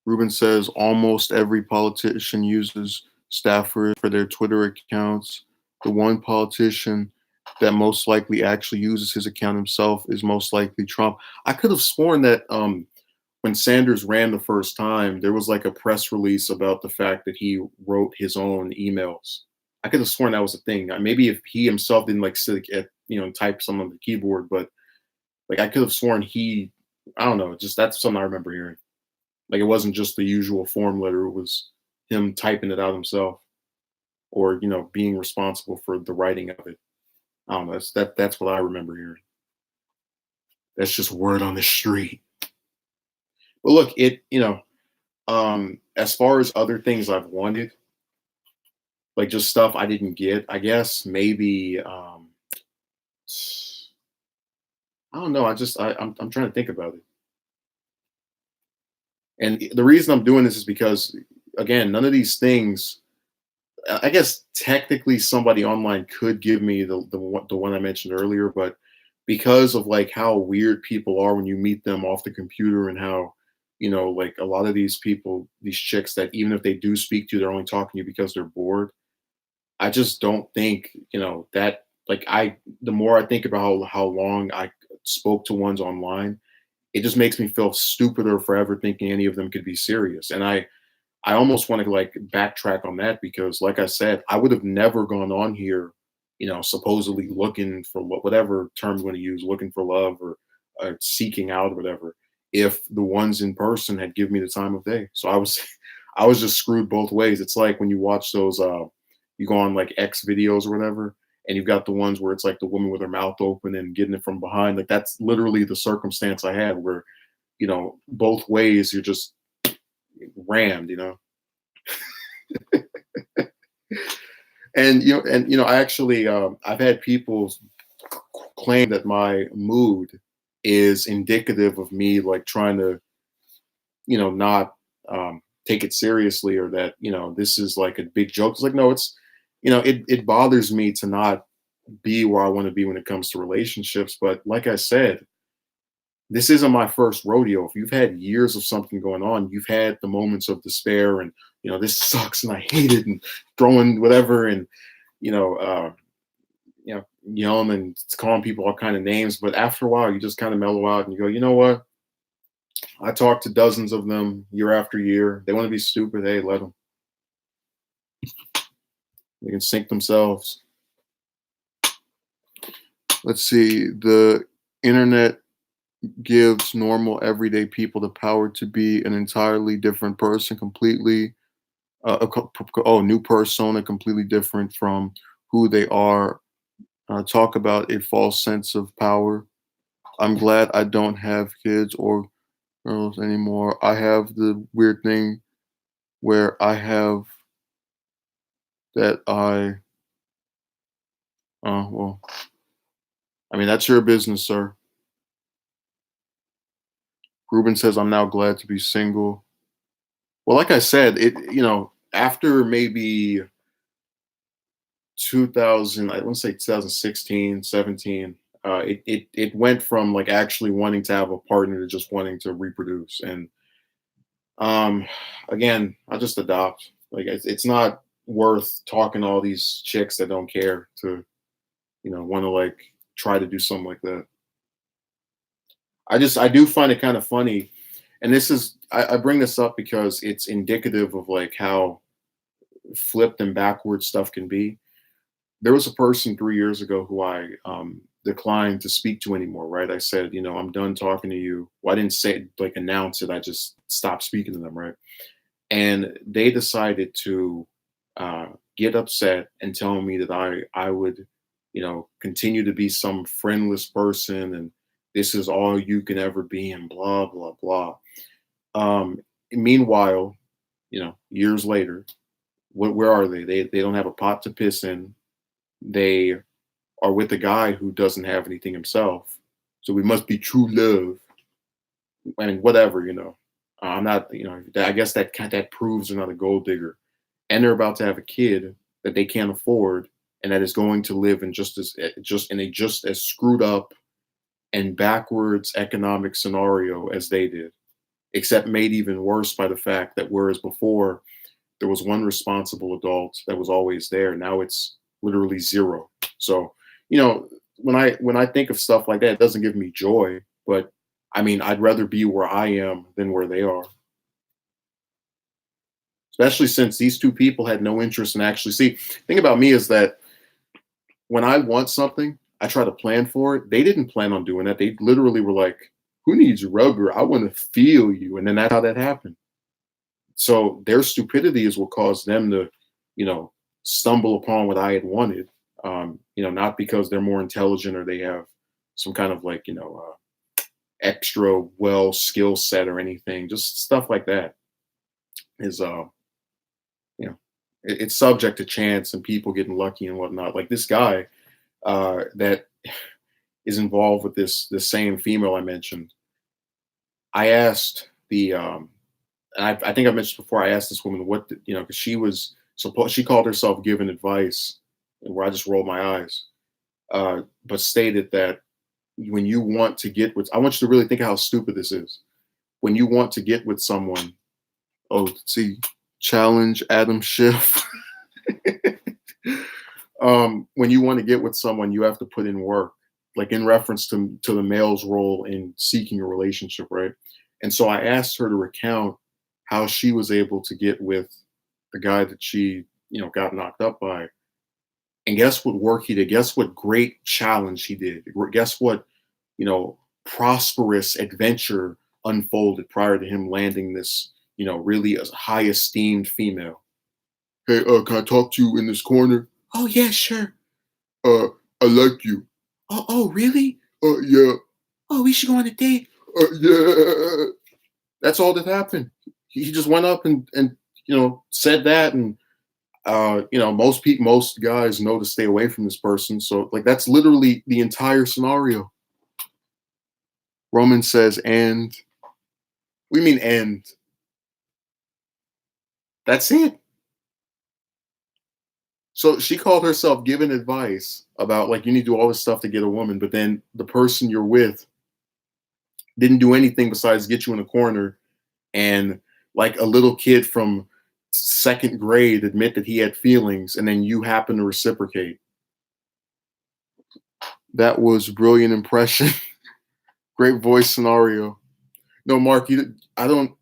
Speaker 1: Ruben says almost every politician uses staffers for their Twitter accounts. The one politician that most likely actually uses his account himself is most likely Trump. I could have sworn that when Sanders ran the first time, there was like a press release about the fact that he wrote his own emails. I could have sworn that was a thing. Maybe if he himself didn't like sit at and type some on the keyboard, but like I could have sworn he. I don't know. Just that's something I remember hearing. Like it wasn't just the usual form letter; it was him typing it out himself, or being responsible for the writing of it. I don't know. That's what I remember hearing. That's just word on the street. But look, as far as other things I've wanted, like just stuff I didn't get, I guess maybe I don't know. I'm trying to think about it. And the reason I'm doing this is because again, none of these things. I guess technically somebody online could give me the one I mentioned earlier, but because of like how weird people are when you meet them off the computer and how like a lot of these people, these chicks that even if they do speak to you, they're only talking to you because they're bored. I just don't think that like the more I think about how long I spoke to ones online, it just makes me feel stupider for ever thinking any of them could be serious. And I almost want to like backtrack on that because, like I said, I would have never gone on here, supposedly looking for whatever term you want to use, looking for love or seeking out or whatever, if the ones in person had given me the time of day. So I was, I was just screwed both ways. It's like when you watch those, you go on like X videos or whatever, and you've got the ones where it's like the woman with her mouth open and getting it from behind. Like that's literally the circumstance I had where, both ways you're just rammed. And I actually I've had people claim that my mood is indicative of me like trying to not take it seriously, or that this is like a big joke. It's like, no, it's it bothers me to not be where I want to be when it comes to relationships, but like I said, this isn't my first rodeo. If you've had years of something going on, you've had the moments of despair and this sucks and I hate it and throwing whatever and you know uh yelling and calling people all kind of names. But after a while, you just kind of mellow out and you go, you know what? I talked to dozens of them year after year. They want to be stupid. Hey, let them. They can sink themselves. Let's see. The internet gives normal everyday people the power to be an entirely different person, completely new persona, completely different from who they are. Talk about a false sense of power. I'm glad I don't have kids or girls anymore. I have the weird thing where I have that well, I mean, that's your business, sir. Ruben says, I'm now glad to be single. Well, like I said, after maybe 2000, I want to say 2016, 17, it went from like actually wanting to have a partner to just wanting to reproduce. And um, again, I just adopt. Like it's not worth talking to all these chicks that don't care to, want to like try to do something like that. I do find it kind of funny, and I bring this up because it's indicative of like how flipped and backward stuff can be. There was a person 3 years ago who I declined to speak to anymore. Right? I said, I'm done talking to you. Well, I didn't say like announce it. I just stopped speaking to them. Right? And they decided to get upset and tell me that I would, continue to be some friendless person and this is all you can ever be and blah blah blah. Meanwhile, years later, where are they? They don't have a pot to piss in. They are with a guy who doesn't have anything himself. So we must be true love. I mean, whatever, I'm not, I guess that proves they're not a gold digger. And they're about to have a kid that they can't afford, and that is going to live in just as screwed up and backwards economic scenario as they did, except made even worse by the fact that whereas before there was one responsible adult that was always there, now it's literally zero. So, when I think of stuff like that, it doesn't give me joy, but I mean, I'd rather be where I am than where they are. Especially since these two people had no interest in actually see. Thing about me is that when I want something, I try to plan for it. They didn't plan on doing that. They literally were like, "Who needs rubber? I want to feel you," and then that's how that happened. So their stupidity is what caused them to, you know, stumble upon what I had wanted. Not because they're more intelligent or they have some kind of like, extra well skill set or anything. Just stuff like that is, you know, it's subject to chance and people getting lucky and whatnot. Like this guy that is involved with this same female I mentioned. I asked and I think I mentioned before. I asked this woman what because she called herself giving advice, and where I just rolled my eyes, but stated that when you want to get with, I want you to really think how stupid this is. When you want to get with someone, oh, see, challenge Adam Schiff. When you want to get with someone, you have to put in work, like in reference to the male's role in seeking a relationship, right? And so I asked her to recount how she was able to get with the guy that she, got knocked up by. And guess what work he did? Guess what great challenge he did? Guess what, prosperous adventure unfolded prior to him landing this, really a high esteemed female. Hey, can I talk to you in this corner? Oh yeah, sure. I like you. Oh, really? Yeah. Oh, we should go on a date. Yeah. That's all that happened. He just went up and said that, and most guys know to stay away from this person. So like that's literally the entire scenario. Roman says, and we mean end. That's it. So she called herself giving advice about like you need to do all this stuff to get a woman, but then the person you're with didn't do anything besides get you in a corner and like a little kid from second grade admit that he had feelings and then you happen to reciprocate. That was brilliant impression. Great voice scenario. No, Mark, I don't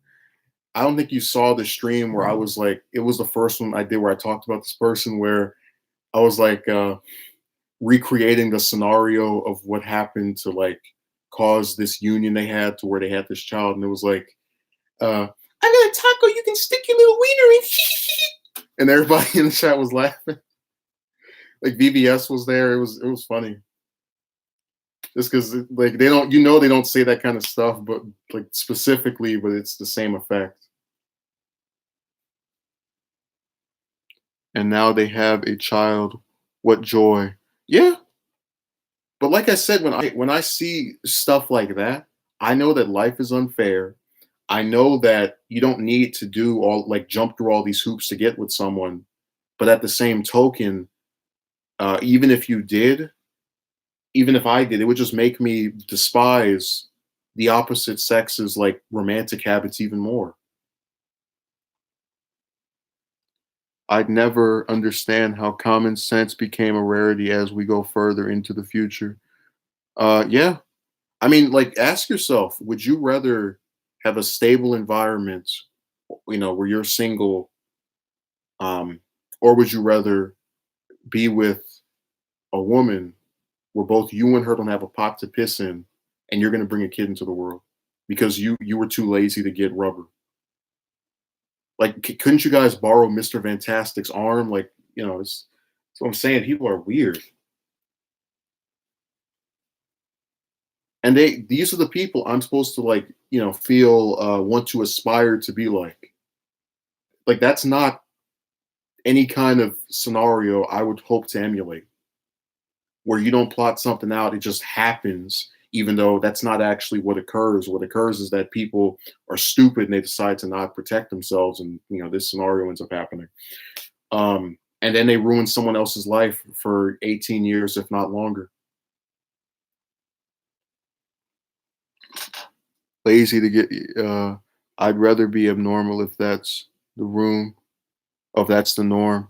Speaker 1: I don't think you saw the stream where I was like, it was the first one I did where I talked about this person where I was like recreating the scenario of what happened to like cause this union they had to where they had this child, and it was like, I got a taco, you can stick your little wiener in, and everybody in the chat was laughing. Like VBS was there. It was funny. Just because like they don't, they don't say that kind of stuff, but like specifically, but it's the same effect. And now they have a child. What joy! Yeah, but like I said, when I see stuff like that, I know that life is unfair. I know that you don't need to do all like jump through all these hoops to get with someone. But at the same token, even if you did, even if I did, it would just make me despise the opposite sex's like romantic habits even more. I'd never understand how common sense became a rarity as we go further into the future. Yeah. I mean, like, ask yourself, would you rather have a stable environment, where you're single, um, or would you rather be with a woman where both you and her don't have a pot to piss in, and you're going to bring a kid into the world because you were too lazy to get rubber? Like, couldn't you guys borrow Mr. Fantastic's arm? Like, it's what I'm saying. People are weird, and these are the people I'm supposed to like, feel want to aspire to be like. Like, that's not any kind of scenario I would hope to emulate, where you don't plot something out, it just happens, even though that's not actually what occurs. What occurs is that people are stupid and they decide to not protect themselves, and this scenario ends up happening. And then they ruin someone else's life for 18 years, if not longer. Lazy to get. I'd rather be abnormal if that's the room, if that's the norm.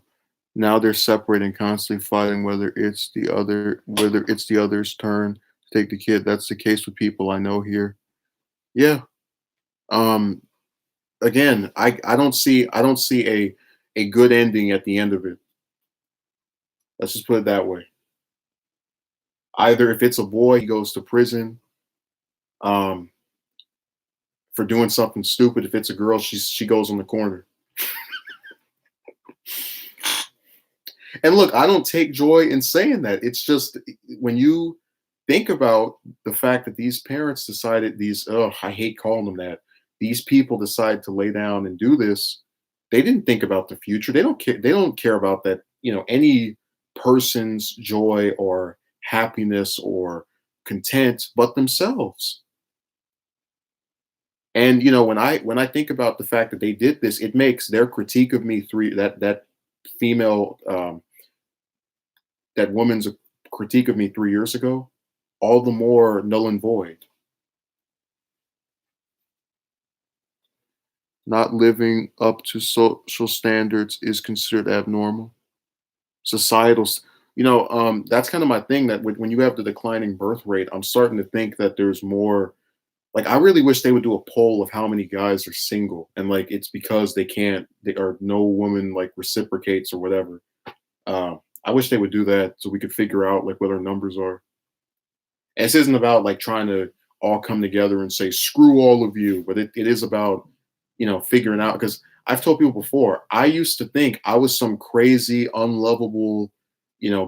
Speaker 1: Now they're separating, constantly fighting whether it's the other's turn to take the kid. That's the case with people I know here. Yeah. Um. Again, I don't see a good ending at the end of it. Let's just put it that way. Either if it's a boy, he goes to prison um, for doing something stupid. If it's a girl, she goes on the corner. And look, I don't take joy in saying that. It's just when you think about the fact that these parents decided I hate calling them that. These people decide to lay down and do this. They didn't think about the future. They don't care. They don't care about that. Any person's joy or happiness or content, but themselves. And when I think about the fact that they did this, it makes their critique of me that female that woman's critique of me 3 years ago all the more null and void. Not living up to social standards is considered abnormal. Societal, that's kind of my thing. That when you have the declining birth rate, I'm starting to think that there's more. Like, I really wish they would do a poll of how many guys are single, and like it's because they can't, or no woman like reciprocates or whatever. I wish they would do that so we could figure out like what our numbers are. And this isn't about like trying to all come together and say screw all of you, but it is about figuring out, because I've told people before, I used to think I was some crazy, unlovable,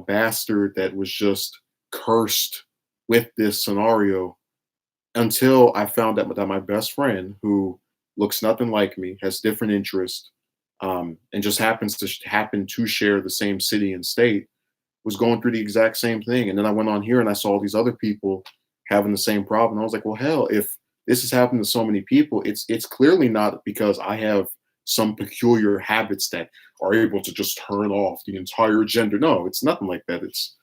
Speaker 1: bastard that was just cursed with this scenario, until I found out that my best friend, who looks nothing like me, has different interests, and just happen to share the same city and state, was going through the exact same thing. And then I went on here and I saw all these other people having the same problem. I was like, well, hell, if this has happened to so many people, it's clearly not because I have some peculiar habits that are able to just turn off the entire gender. No, it's nothing like that. It's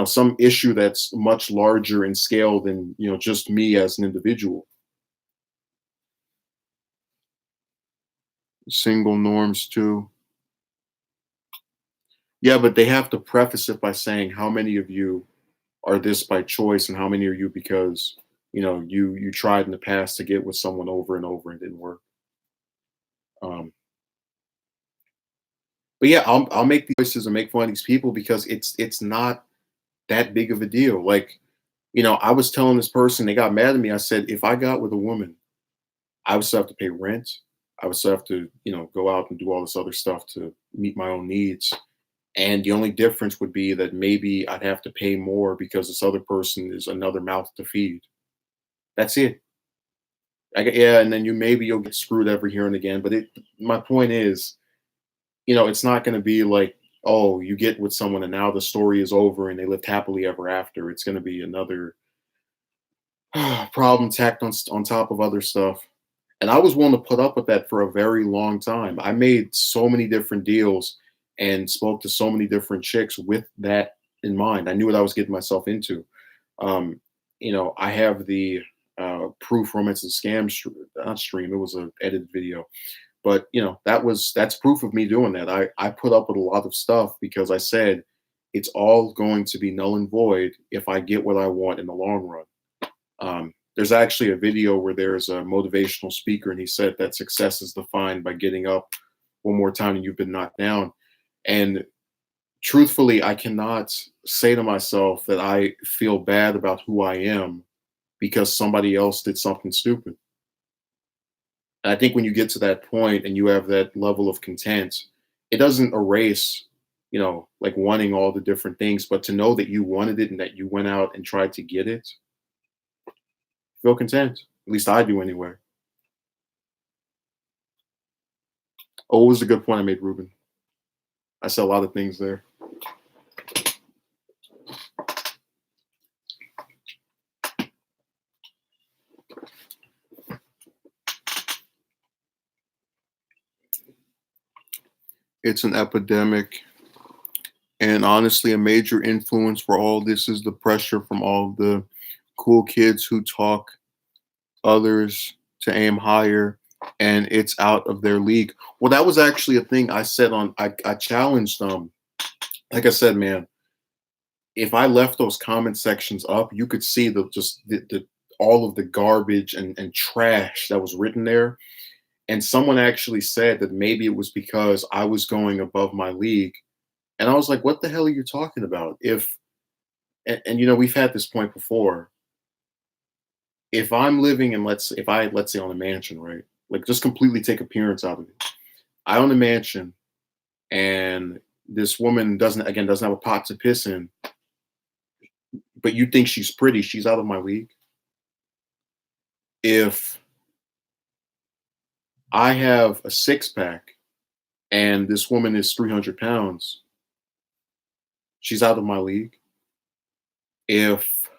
Speaker 1: some issue that's much larger in scale than just me as an individual. Single norms too. Yeah, but they have to preface it by saying how many of you are this by choice and how many are you because you tried in the past to get with someone over and over and didn't work. Um, but yeah, I'll make these choices and make fun of these people because it's not that big of a deal. Like, I was telling this person, they got mad at me. I said, if I got with a woman, I would still have to pay rent. I would still have to, go out and do all this other stuff to meet my own needs. And the only difference would be that maybe I'd have to pay more because this other person is another mouth to feed. That's it. Yeah, and then you'll get screwed every here and again. But my point is, it's not going to be like, oh, you get with someone and now the story is over and they lived happily ever after. It's going to be another problem tacked on top of other stuff. And I was willing to put up with that for a very long time. I made so many different deals and spoke to so many different chicks with that in mind. I knew what I was getting myself into. Um, I have the proof romance and scam not stream. It was an edited video, but that's proof of me doing that. I put up with a lot of stuff because I said it's all going to be null and void if I get what I want in the long run. There's actually a video where there's a motivational speaker, and he said that success is defined by getting up one more time and you've been knocked down. And truthfully, I cannot say to myself that I feel bad about who I am because somebody else did something stupid. And I think when you get to that point and you have that level of content, it doesn't erase, like wanting all the different things, but to know that you wanted it and that you went out and tried to get it, feel content. At least I do anyway. Oh, it was a good point I made, Ruben. I said a lot of things there. It's an epidemic. And honestly, a major influence for all this is the pressure from all the cool kids who talk others to aim higher, and it's out of their league. Well, that was actually a thing I said I challenged like I said, man, if I left those comment sections up, you could see the all of the garbage and trash that was written there. And someone actually said that maybe it was because I was going above my league. And I was like, what the hell are you talking about? And we've had this point before. If I'm living in let's say on a mansion, right? Like just completely take appearance out of it. I own a mansion and this woman doesn't have a pot to piss in, but you think she's pretty, she's out of my league. If I have a six pack and this woman is 300 pounds, she's out of my league. If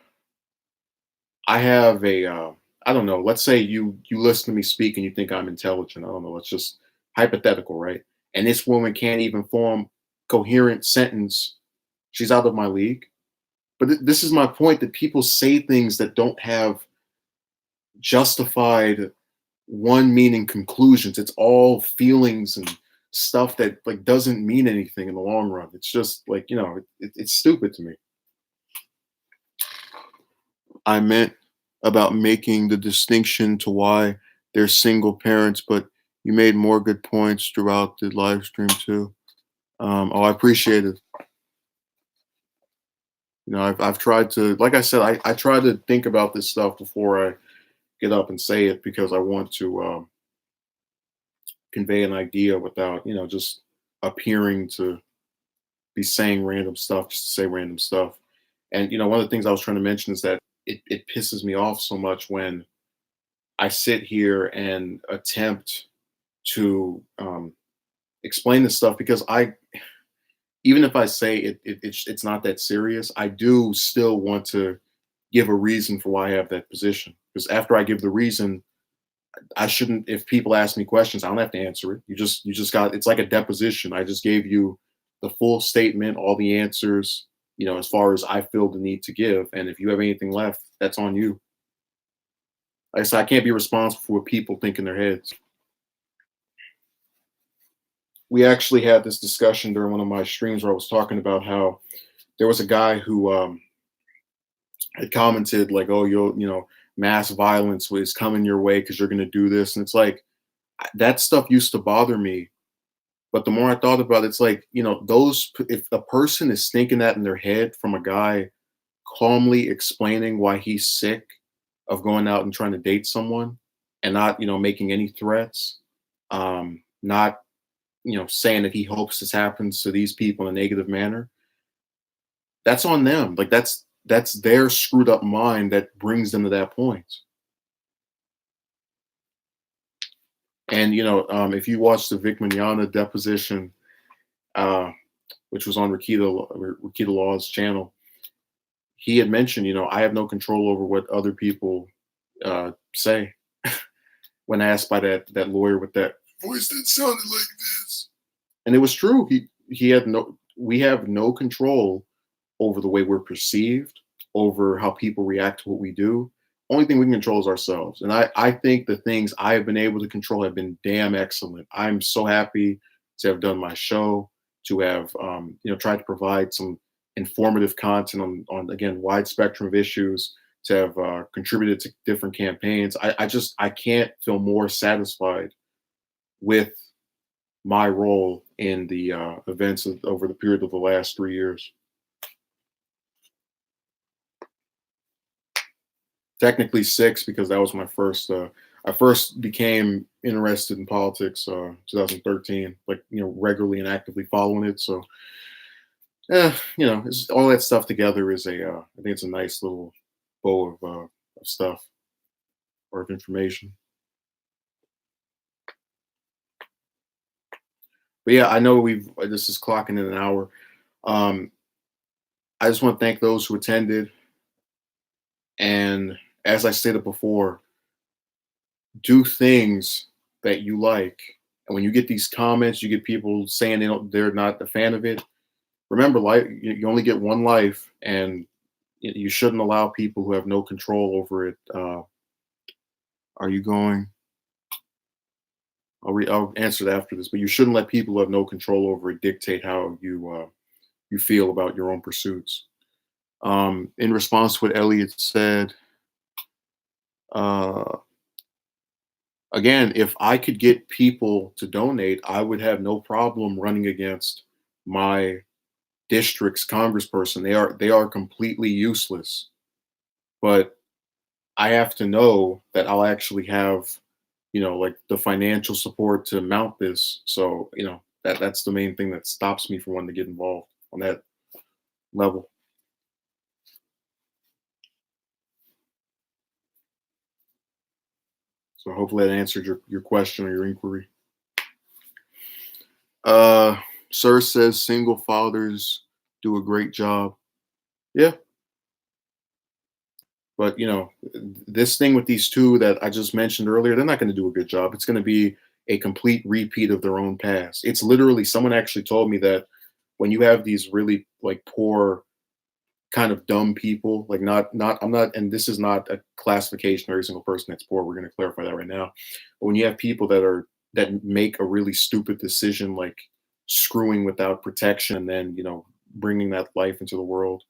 Speaker 1: I have I don't know, let's say you listen to me speak and you think I'm intelligent. I don't know, it's just hypothetical, right? And this woman can't even form coherent sentence. She's out of my league. But this is my point that people say things that don't have justified one meaning conclusions. It's all feelings and stuff that like doesn't mean anything in the long run. It's just like, it's stupid to me. I meant about making the distinction to why they're single parents, but you made more good points throughout the live stream too. I appreciate it. I've tried to, like I said, I try to think about this stuff before I get up and say it because I want to convey an idea without, just appearing to be saying random stuff just to say random stuff. And one of the things I was trying to mention is that it pisses me off so much when I sit here and attempt to explain this stuff because even if I say it's not that serious, I do still want to give a reason for why I have that position. Because after I give the reason, I shouldn't. If people ask me questions, I don't have to answer it. You just got. It's like a deposition. I just gave you the full statement, all the answers. As far as I feel the need to give. And if you have anything left, that's on you. Like I said, I can't be responsible for what people think in their heads. We actually had this discussion during one of my streams where I was talking about how there was a guy who had commented like, "Oh, mass violence is coming your way because you're going to do this," and it's like, That stuff used to bother me, but the more I thought about it, it's like, if a person is thinking that in their head from a guy calmly explaining why he's sick of going out and trying to date someone and not, making any threats, not, saying that he hopes this happens to these people in a negative manner, that's on them. Like that's their screwed up mind that brings them to that point. And if you watch the Vic Mignogna deposition, uh, which was on Rakita Law's channel, he had mentioned, I have no control over what other people say. When asked by that lawyer with that voice that sounded like this, and it was true. He had no. We have no control over the way we're perceived, over how people react to what we do. Only thing we can control is ourselves. And I think the things I have been able to control have been damn excellent. I'm so happy to have done my show, to have tried to provide some informative content on again wide spectrum of issues, to have contributed to different campaigns. I can't feel more satisfied with my role in the events over the period of the last 3 years. Technically six, because that was my first. I first became interested in politics 2013, like regularly and actively following it. So, all that stuff together is I think it's a nice little bow of stuff or of information. But yeah, I know this is clocking in an hour. Um, I just want to thank those who attended, and as I stated before, do things that you like. And when you get these comments, you get people saying they're not a fan of it. Remember, life you only get one life, and you shouldn't allow people who have no control over it. Are you going? I'll answer that after this, but you shouldn't let people who have no control over it dictate how you feel about your own pursuits. In response to what Elliot said, uh, again, if I could get people to donate, I would have no problem running against my district's congressperson. They are completely useless, but I have to know that I'll actually have, like the financial support to mount this. So, that's the main thing that stops me from wanting to get involved on that level. So hopefully that answered your question or your inquiry. Uh, Sir says single fathers do a great job. Yeah, but this thing with these two that I just mentioned earlier, they're not going to do a good job. It's going to be a complete repeat of their own past. It's literally, someone actually told me that when you have these really like poor, kind of dumb people, like not I'm not, and this is not a classification of every single person that's poor. We're going to clarify that right now. But when you have people that make a really stupid decision, like screwing without protection, and then bringing that life into the world,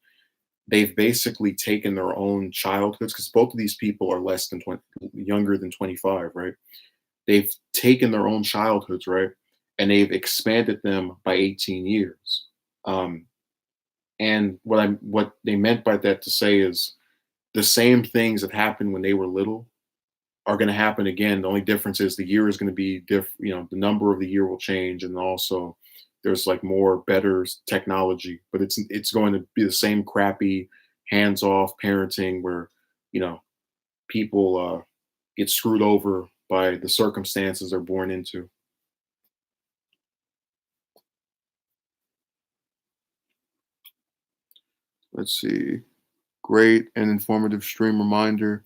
Speaker 1: they've basically taken their own childhoods, because both of these people are less than 20, younger than 25, right? They've taken their own childhoods, right, and they've expanded them by 18 years. And what they meant by that to say is the same things that happened when they were little are going to happen again. The only difference is the year is going to be different. The number of the year will change, and also there's like more better technology, but it's going to be the same crappy hands off parenting where people get screwed over by the circumstances they're born into. Let's see. Great and informative stream reminder.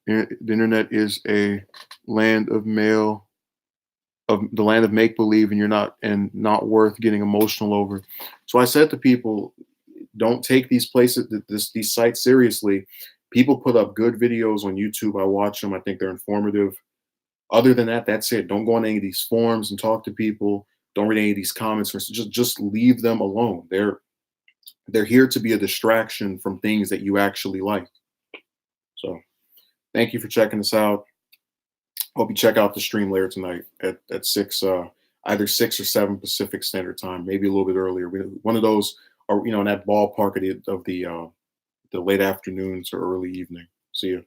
Speaker 1: The internet is a land of the land of make believe, and you're not worth getting emotional over. So I said to people, don't take these places, these sites seriously. People put up good videos on YouTube. I watch them. I think they're informative. Other than that, that's it. Don't go on any of these forums and talk to people. Don't read any of these comments. Just leave them alone. They're here to be a distraction from things that you actually like. So thank you for checking us out. Hope you check out the stream later tonight at 6, either 6 or 7 Pacific Standard Time, maybe a little bit earlier. One of those, or in that ballpark of the late afternoon to early evening. See you.